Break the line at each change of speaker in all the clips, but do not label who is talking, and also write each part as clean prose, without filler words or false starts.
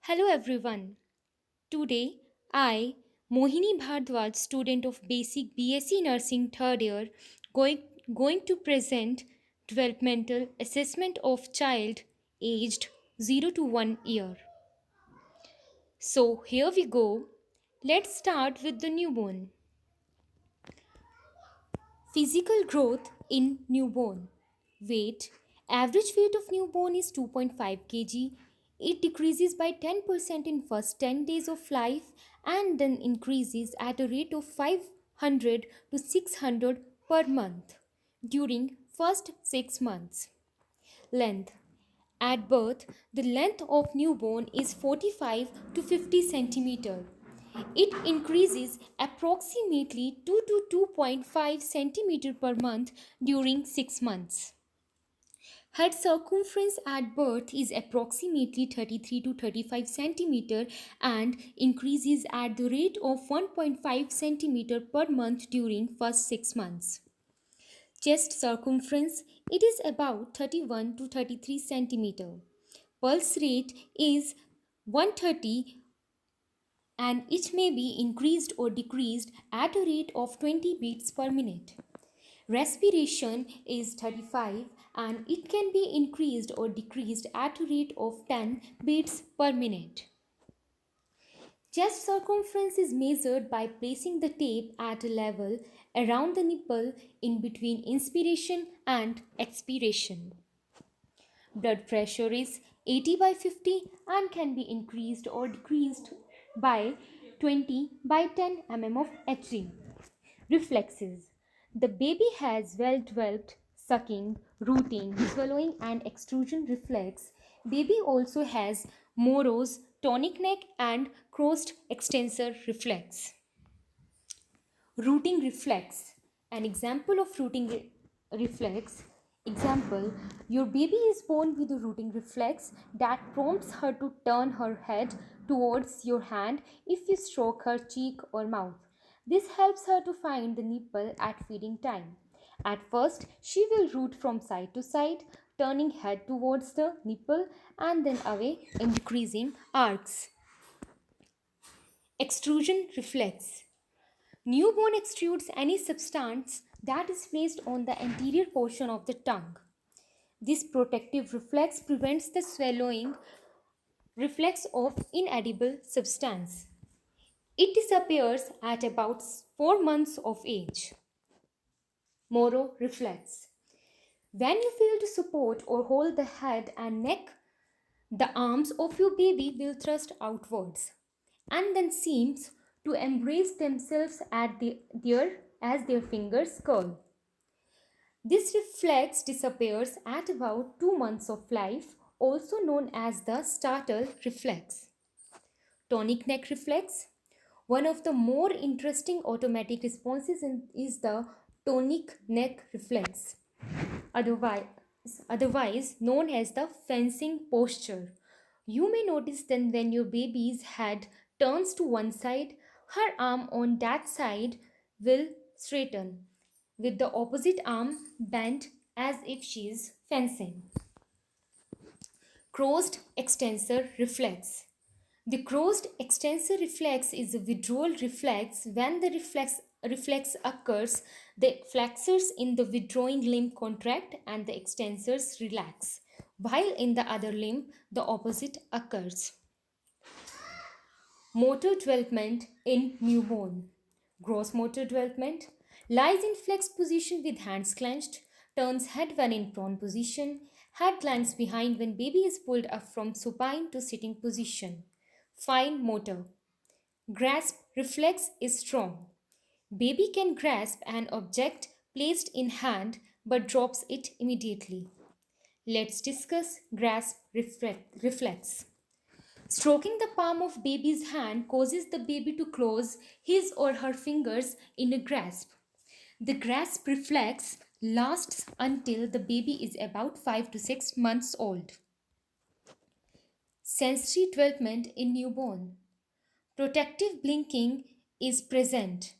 Hello everyone. Today I, Mohini Bhardwaj, student of Basic BSc Nursing third year, going, going to present developmental assessment of child aged 0 to 1 year. So here we go. Let's start with the newborn. Physical growth in newborn. Weight. Average weight of newborn is 2.5 kg. It decreases by 10% in first 10 days of life and then increases at a rate of 500 to 600 per month during first 6 months. Length. At birth, the length of newborn is 45 to 50 centimeter. It increases approximately 2 to 2.5 centimeter per month during 6 months. Head circumference at birth is approximately 33 to 35 centimeter and increases at the rate of 1.5 centimeter per month during first 6 months. Chest circumference, it is about 31 to 33 centimeter. Pulse rate is 130 and it may be increased or decreased at a rate of 20 beats per minute. Respiration is 35 and it can be increased or decreased at a rate of 10 beats per minute. Chest circumference is measured by placing the tape at a level around the nipple in between inspiration and expiration. Blood pressure is 80 by 50 and can be increased or decreased by 20 by 10 mm of Hg. Reflexes. The baby has well developed sucking, rooting, swallowing, and extrusion reflex. Baby also has Moro's tonic neck and crossed extensor reflex. Rooting reflex. An example of reflex. Example, your baby is born with a rooting reflex that prompts her to turn her head towards your hand if you stroke her cheek or mouth. This helps her to find the nipple at feeding time. At first, she will root from side to side, turning head towards the nipple and then away in decreasing arcs. Extrusion reflex. Newborn extrudes any substance that is placed on the anterior portion of the tongue. This protective reflex prevents the swallowing reflex of inedible substance. It disappears at about 4 months of age. Moro reflex. When you fail to support or hold the head and neck, the arms of your baby will thrust outwards and then seems to embrace themselves as their fingers curl. This reflex disappears at about 2 months of life, also known as the startle reflex. Tonic neck reflex. One of the more interesting automatic responses is the tonic neck reflex, otherwise, otherwise known as the fencing posture. You may notice then when your baby's head turns to one side, her arm on that side will straighten, with the opposite arm bent as if she is fencing. Crossed extensor reflex. The crossed extensor reflex is a withdrawal reflex. When the reflex occurs, the flexors in the withdrawing limb contract and the extensors relax, while in the other limb, the opposite occurs. Motor development in newborn. Gross motor development lies in flexed position with hands clenched, turns head when in prone position, head lands behind when baby is pulled up from supine to sitting position. Fine motor. Grasp reflex is strong. Baby can grasp an object placed in hand but drops it immediately. Let's discuss grasp reflex. Stroking the palm of baby's hand causes the baby to close his or her fingers in a grasp. The grasp reflex lasts until the baby is about 5 to 6 months old. Sensory development in newborn. Protective blinking is present.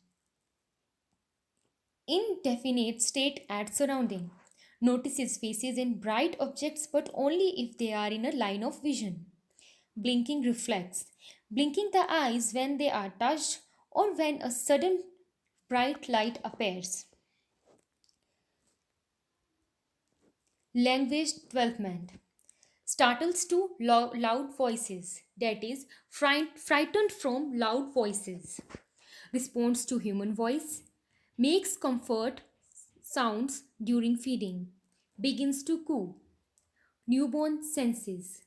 Indefinite state at surrounding. Notices faces in bright objects but only if they are in a line of vision. Blinking reflex. Blinking the eyes when they are touched or when a sudden bright light appears. Language development. Startles to loud voices, that is, frightened from loud voices. Responds to human voice. Makes comfort sounds during feeding. Begins to coo. Newborn senses.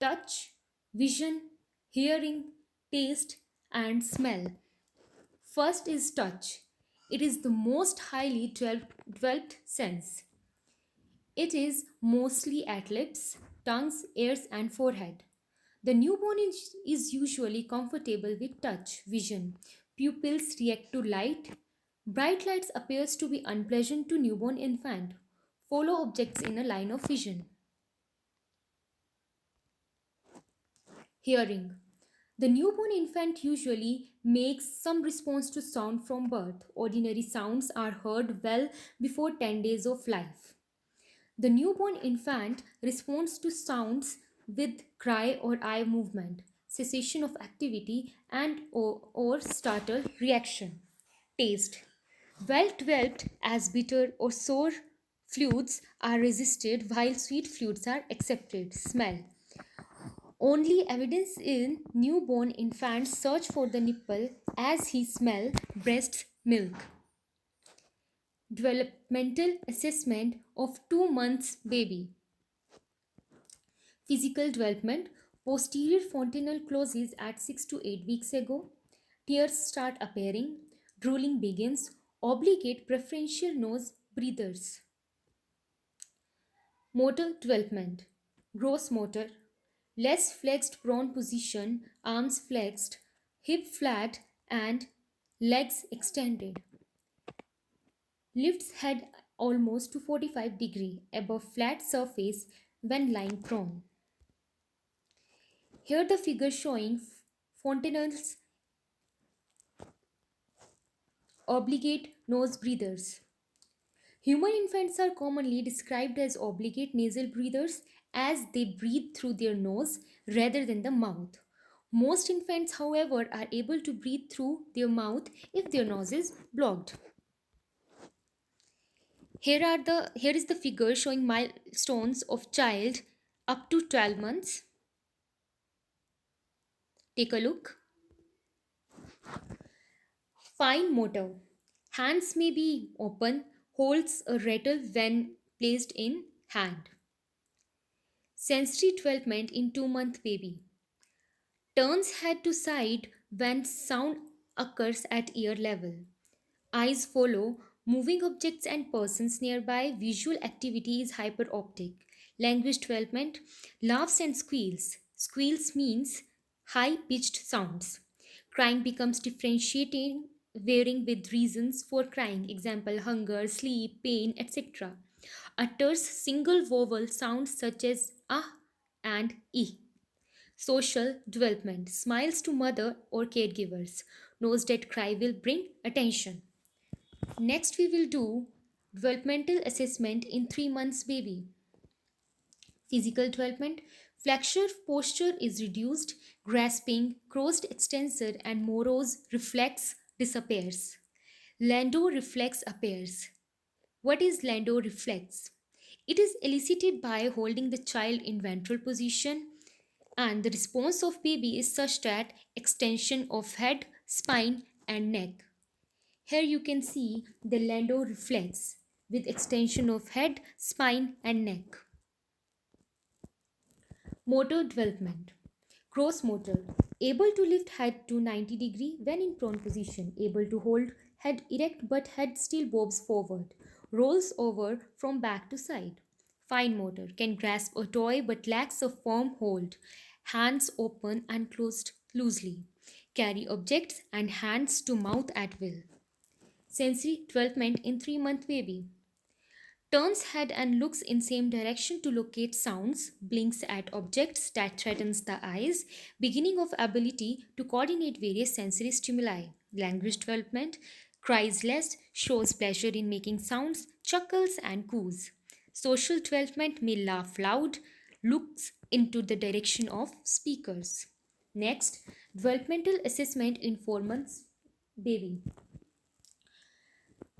Touch, vision, hearing, taste, and smell. First is touch. It is the most highly developed sense. It is mostly at lips, tongues, ears, and forehead. The newborn is usually comfortable with touch, vision. Pupils react to light. Bright lights appears to be unpleasant to newborn infant. Follow objects in a line of vision. Hearing. The newborn infant usually makes some response to sound from birth. Ordinary sounds are heard well before 10 days of life. The newborn infant responds to sounds with cry or eye movement, cessation of activity, and or startle reaction. Taste. Well developed as bitter or sour fluids are resisted while sweet fluids are accepted. Smell. Only evidence in newborn infants search for the nipple as he smell breast milk. Developmental assessment of 2 months baby. Physical development. Posterior fontanelle closes at 6 to 8 weeks ago. Tears start appearing. Drooling begins. Obligate preferential nose breathers. Motor development. Gross motor. Less flexed prone position, arms flexed, hip flat, and legs extended. Lifts head almost to 45 above flat surface when lying prone. Here the figure showing fontanelles obligate nose breathers. Human infants are commonly described as obligate nasal breathers as they breathe through their nose rather than the mouth. Most infants, however, are able to breathe through their mouth if their nose is blocked. Here is the figure showing milestones of child up to 12 months. Take a look. Fine motor. Hands may be open, holds a rattle when placed in hand. Sensory development in 2-month baby. Turns head to side when sound occurs at ear level. Eyes follow moving objects and persons nearby. Visual activity is hyperoptic. Language development. Laughs and squeals. Squeals means high pitched sounds. Crying becomes differentiating, varying with reasons for crying. Example, hunger, sleep, pain, etc. Utters single vowel sounds such as ah and e. Social development. Smiles to mother or caregivers. Knows that cry will bring attention. Next, we will do developmental assessment in 3 months baby. Physical development. Flexure posture is reduced, grasping, crossed extensor, and Moro's reflex disappears. Landau reflex appears. What is Landau reflex? It is elicited by holding the child in ventral position, and the response of baby is such that extension of head, spine, and neck. Here you can see the Landau reflex with extension of head, spine, and neck. Motor development. Gross motor. Able to lift head to 90 when in prone position. Able to hold head erect but head still bobs forward. Rolls over from back to side. Fine motor. Can grasp a toy but lacks a firm hold. Hands open and closed loosely. Carry objects and hands to mouth at will. Sensory development in 3-month baby. Turns head and looks in same direction to locate sounds, blinks at objects that threatens the eyes, beginning of ability to coordinate various sensory stimuli. Language development, cries less, shows pleasure in making sounds, chuckles and coos. Social development may laugh loud, looks into the direction of speakers. Next, developmental assessment in 4 months baby.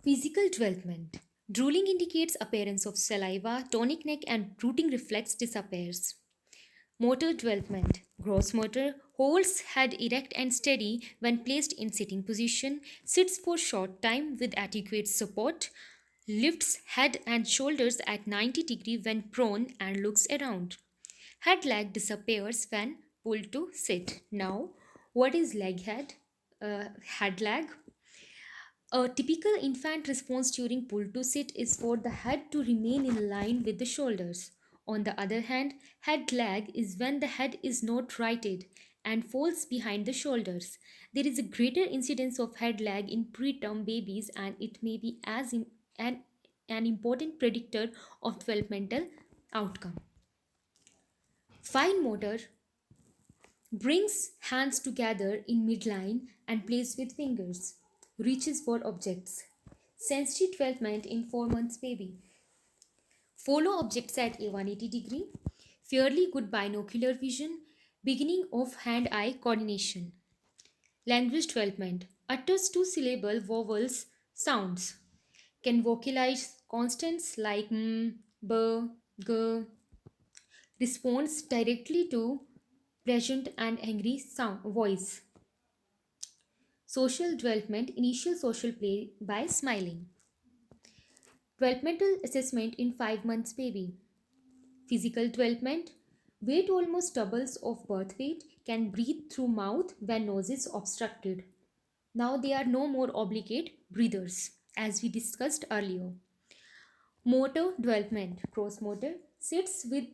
Physical development. Drooling indicates appearance of saliva, tonic neck and rooting reflex disappears. Motor development. Gross motor holds head erect and steady when placed in sitting position, sits for short time with adequate support, lifts head and shoulders at 90 degrees when prone and looks around. Head lag disappears when pulled to sit. Now, what is leg head? Head lag. A typical infant response during pull to sit is for the head to remain in line with the shoulders. On the other hand, head lag is when the head is not righted and falls behind the shoulders. There is a greater incidence of head lag in preterm babies and it may be an important predictor of developmental outcome. Fine motor brings hands together in midline and plays with fingers, reaches for objects. Sensory development in 4 months baby. Follow objects at a 180 degree. Fairly good binocular vision. Beginning of hand-eye coordination. Language development. Utters two syllable vowels sounds. Can vocalize consonants like m, b, g. Responds directly to present and angry sound voice. Social development. Initial social play by smiling. Developmental assessment in 5 months baby. Physical development. Weight almost doubles of birth weight. Can breathe through mouth when nose is obstructed. Now they are no more obligate breathers as we discussed earlier. Motor development. Gross motor sits with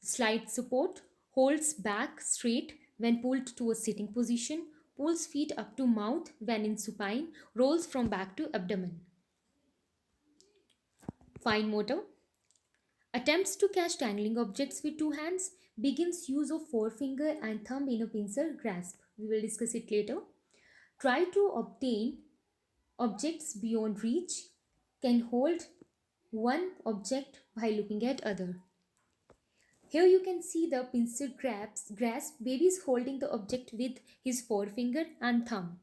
slight support, holds back straight when pulled to a sitting position, pulls feet up to mouth when in supine, rolls from back to abdomen. Fine motor attempts to catch dangling objects with two hands, begins use of forefinger and thumb in a pincer grasp. We will discuss it later. Try to obtain objects beyond reach, can hold one object while looking at other. Here you can see the pincer grasp. Baby is holding the object with his forefinger and thumb.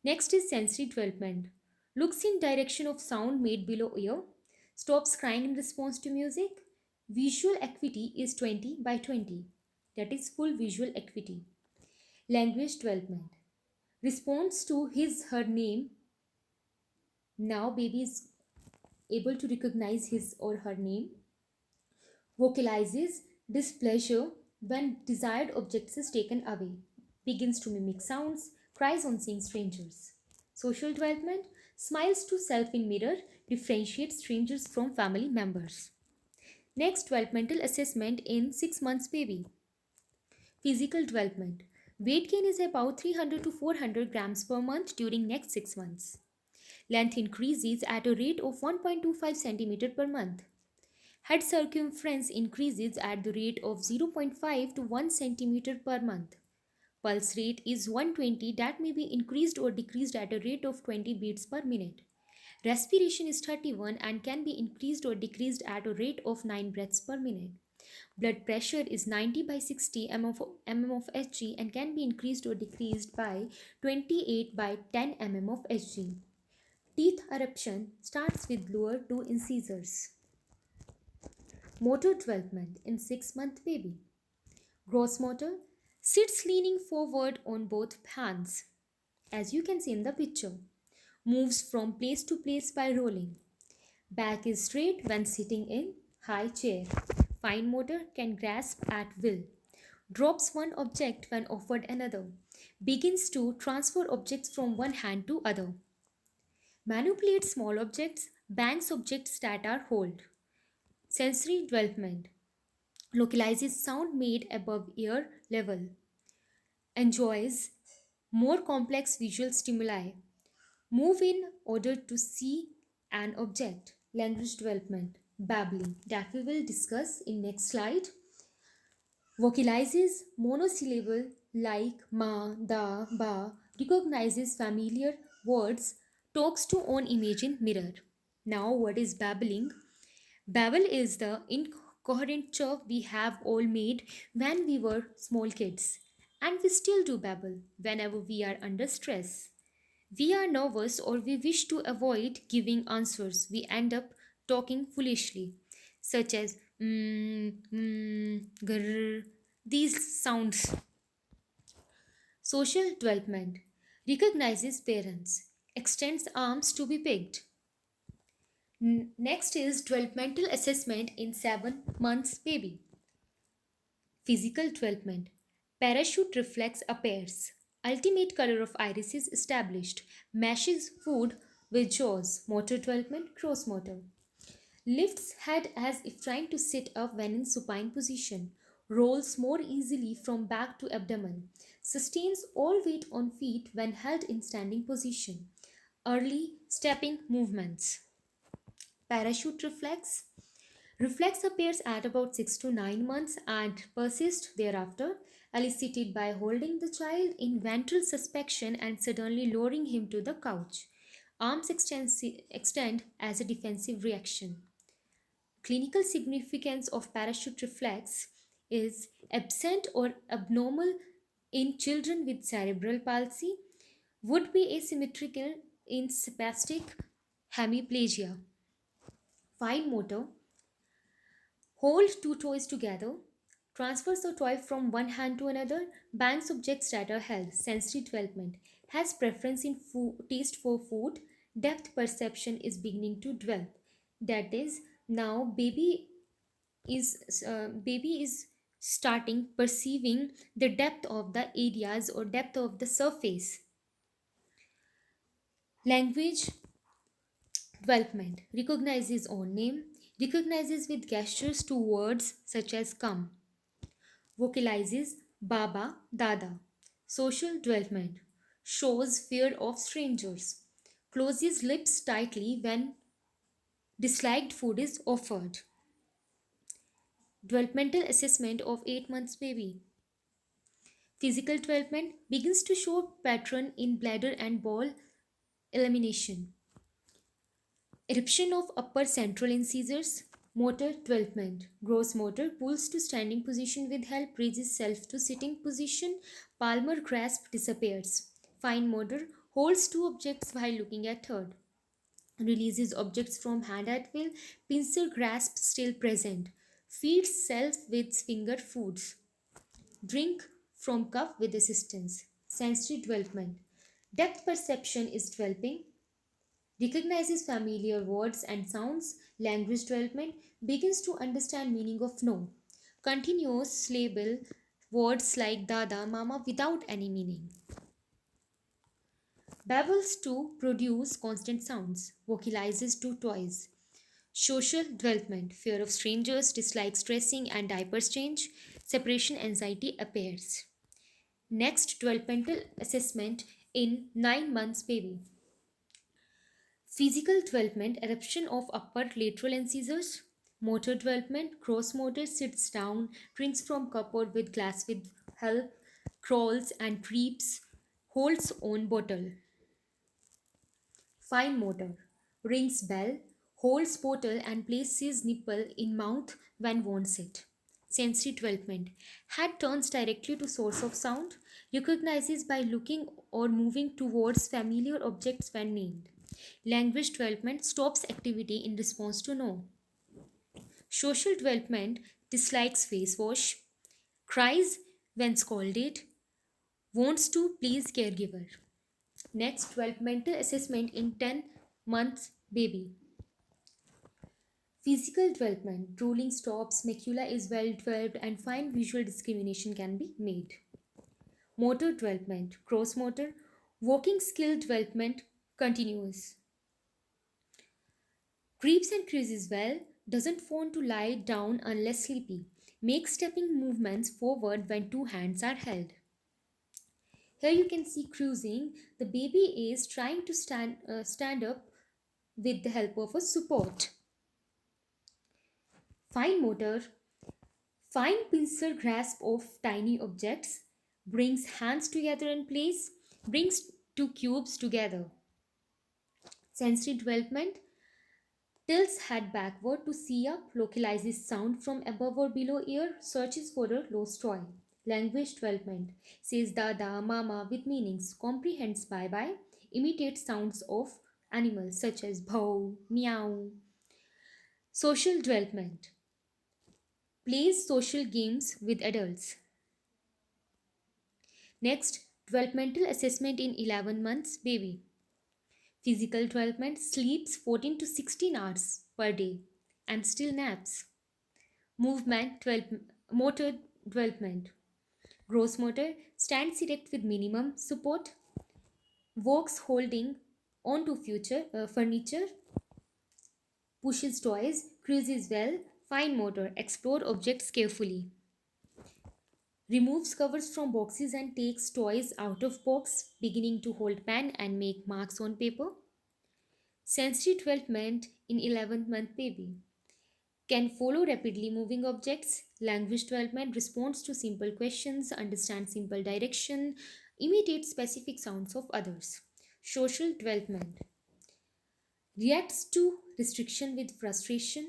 Next is sensory development. Looks in direction of sound made below ear. Stops crying in response to music. Visual acuity is 20 by 20. That is full visual acuity. Language development. Responds to his her name. Now baby is able to recognize his or her name. Vocalizes displeasure when desired objects is taken away. Begins to mimic sounds, cries on seeing strangers. Social development, smiles to self in mirror, differentiates strangers from family members. Next, developmental assessment in 6 months baby. Physical development. Weight gain is about 300 to 400 grams per month during next 6 months. Length increases at a rate of 1.25 cm per month. Head circumference increases at the rate of 0.5 to 1 cm per month. Pulse rate is 120 that may be increased or decreased at a rate of 20 beats per minute. Respiration is 31 and can be increased or decreased at a rate of 9 breaths per minute. Blood pressure is 90 by 60 mm of Hg and can be increased or decreased by 28 by 10 mm of Hg. Teeth eruption starts with lower two incisors. Motor development in 6 month baby. Gross motor sits leaning forward on both hands, as you can see in the picture. Moves from place to place by rolling. Back is straight when sitting in high chair. Fine motor can grasp at will. Drops one object when offered another. Begins to transfer objects from one hand to other. Manipulates small objects, bangs objects that are hold. Sensory development. Localizes sound made above ear level. Enjoys more complex visual stimuli. Move in order to see an object. Language development. Babbling, that we will discuss in next slide. Vocalizes monosyllable like ma, da, ba. Recognizes familiar words. Talks to own image in mirror. Now what is babbling? Babble is the incoherent chirp we have all made when we were small kids. And we still do babble whenever we are under stress. We are nervous or we wish to avoid giving answers. We end up talking foolishly, such as grr. These sounds. Social development recognizes parents, extends arms to be picked. Next is developmental assessment in 7 months baby. Physical development. Parachute reflex appears. Ultimate color of iris is established. Mashes food with jaws. Motor development, gross motor. Lifts head as if trying to sit up when in supine position. Rolls more easily from back to abdomen. Sustains all weight on feet when held in standing position. Early stepping movements. Parachute reflex. Reflex appears at about 6 to 9 months and persists thereafter, elicited by holding the child in ventral suspension and suddenly lowering him to the couch. Arms extend as a defensive reaction. Clinical significance of parachute reflex is absent or abnormal in children with cerebral palsy, would be asymmetrical in spastic hemiplegia. Fine motor. Hold two toys together. Transfers the toy from one hand to another. Banks objects that are held. Sensory development. Has preference in taste for food. Depth perception is beginning to develop. That is, now baby is starting perceiving the depth of the areas or depth of the surface. Language development recognizes own name, recognizes with gestures to words such as come, vocalizes baba, dada. Social development shows fear of strangers, closes lips tightly when disliked food is offered. Developmental assessment of 8 months baby. Physical development begins to show pattern in bladder and ball elimination. Eruption of upper central incisors. Motor development. Gross motor pulls to standing position with help, raises self to sitting position. Palmar grasp disappears. Fine motor holds two objects while looking at third. Releases objects from hand at will. Pincer grasp still present. Feeds self with finger foods. Drink from cup with assistance. Sensory development. Depth perception is developing. Recognizes familiar words and sounds. Language development begins to understand meaning of no. Continues label words like dada, mama without any meaning. Babbles to produce constant sounds. Vocalizes to toys. Social development, fear of strangers, dislike stressing and diapers change. Separation anxiety appears. Next, developmental assessment in 9 months baby. Physical development, eruption of upper lateral incisors. Motor development, gross motor sits down, drinks from cupboard with glass with help, crawls and creeps, holds own bottle. Fine motor, rings bell, holds bottle and places nipple in mouth when wants it. Sensory development, head turns directly to source of sound, recognizes by looking or moving towards familiar objects when named. Language development stops activity in response to no. Social development dislikes face wash, cries when scolded, wants to please caregiver. Next, developmental assessment in 10 months baby. Physical development, drooling stops, macula is well developed, and fine visual discrimination can be made. Motor development, gross motor, walking skill development continues. Creeps and creases well, doesn't want to lie down unless sleepy. Makes stepping movements forward when two hands are held. Here you can see cruising. The baby is trying to stand up with the help of a support. Fine motor, fine pincer grasp of tiny objects, brings hands together in place, brings two cubes together. Sensory development, Tilts head backward to see up, localizes sound from above or below ear, searches for a lost toy. Language development says dada, mama with meanings, comprehends bye bye, imitates sounds of animals such as bhow, meow. Social development plays social games with adults. Next, developmental assessment in 11 months baby. Physical development sleeps 14 to 16 hours per day and still naps. Movement, motor development. Gross motor stands erect with minimum support, walks holding onto future furniture, pushes toys, cruises well, fine motor, explore objects carefully, removes covers from boxes and takes toys out of box, beginning to hold pen and make marks on paper. Sensory development in 11th month baby. Can follow rapidly moving objects, language development, responds to simple questions, understands simple direction, imitates specific sounds of others. Social development reacts to restriction with frustration,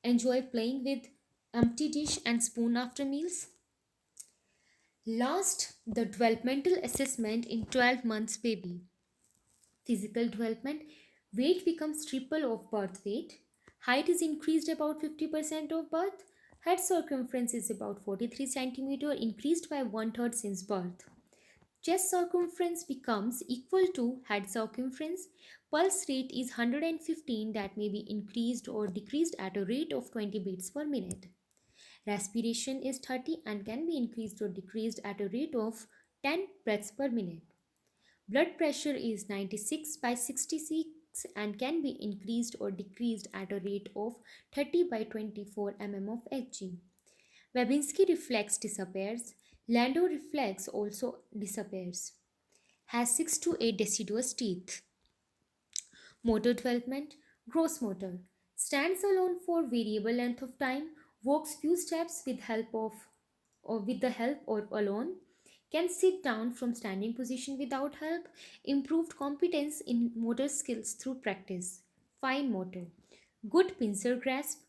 enjoy playing with empty dish and spoon after meals. Last, the developmental assessment in 12 months baby. Physical development, weight becomes triple of birth weight, height is increased about 50% of birth, head circumference is about 43 centimeter, increased by one third since birth. Chest circumference becomes equal to head circumference. Pulse rate is 115 that may be increased or decreased at a rate of 20 beats per minute. Respiration is 30 and can be increased or decreased at a rate of 10 breaths per minute. Blood pressure is 96 by 66 and can be increased or decreased at a rate of 30 by 24 mm of Hg. Babinski reflex disappears. Landau reflex also disappears. Has 6 to 8 deciduous teeth. Motor development, gross motor. Stands alone for variable length of time, walks few steps with help of or with the help or alone, can sit down from standing position without help, improved competence in motor skills through practice. Fine motor. Good pincer grasp,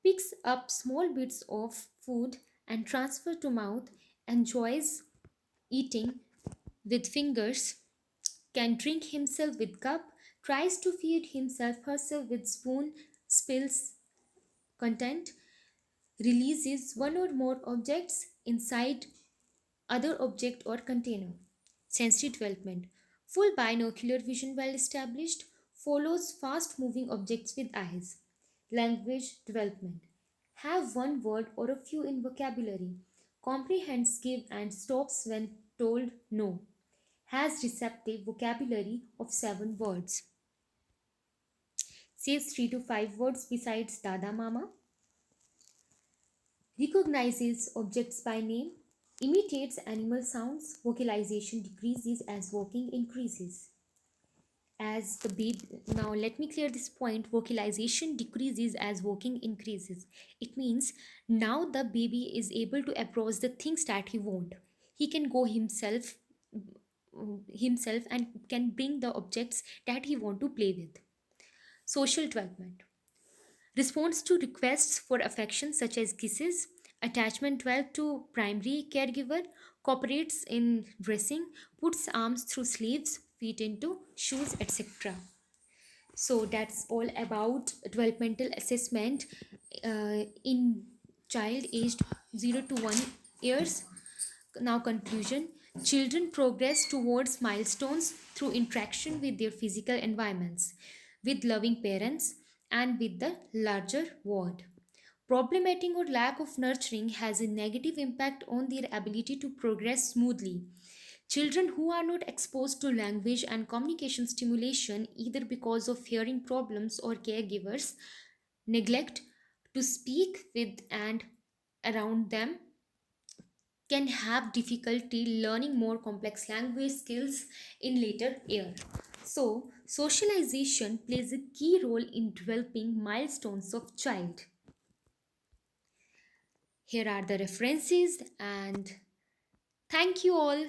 picks up small bits of food and transfer to mouth, enjoys eating with fingers, can drink himself with cup, tries to feed himself herself with spoon, spills content, releases one or more objects inside other object or container. Sensory development. Full binocular vision well established, follows fast moving objects with eyes. Language development. Have one word or a few in vocabulary. Comprehends give and stops when told no. Has receptive vocabulary of 7 words. Says 3 to 5 words besides dada mama. Recognizes objects by name, imitates animal sounds, vocalization decreases as walking increases. As the baby, now let me clear this point, vocalization decreases as walking increases. It means now the baby is able to approach the things that he want. He can go himself and can bring the objects that he want to play with. Social development responds to requests for affection such as kisses, attachment 12 to primary caregiver, cooperates in dressing, puts arms through sleeves, feet into shoes, etc. So that's all about developmental assessment in child aged 0 to 1 years. Now conclusion. Children progress towards milestones through interaction with their physical environments, with loving parents, and with the larger world. Problematic or lack of nurturing has a negative impact on their ability to progress smoothly. Children who are not exposed to language and communication stimulation, either because of hearing problems or caregivers neglect to speak with and around them, can have difficulty learning more complex language skills in later years. So, socialization plays a key role in developing milestones of child. Here are the references and thank you all.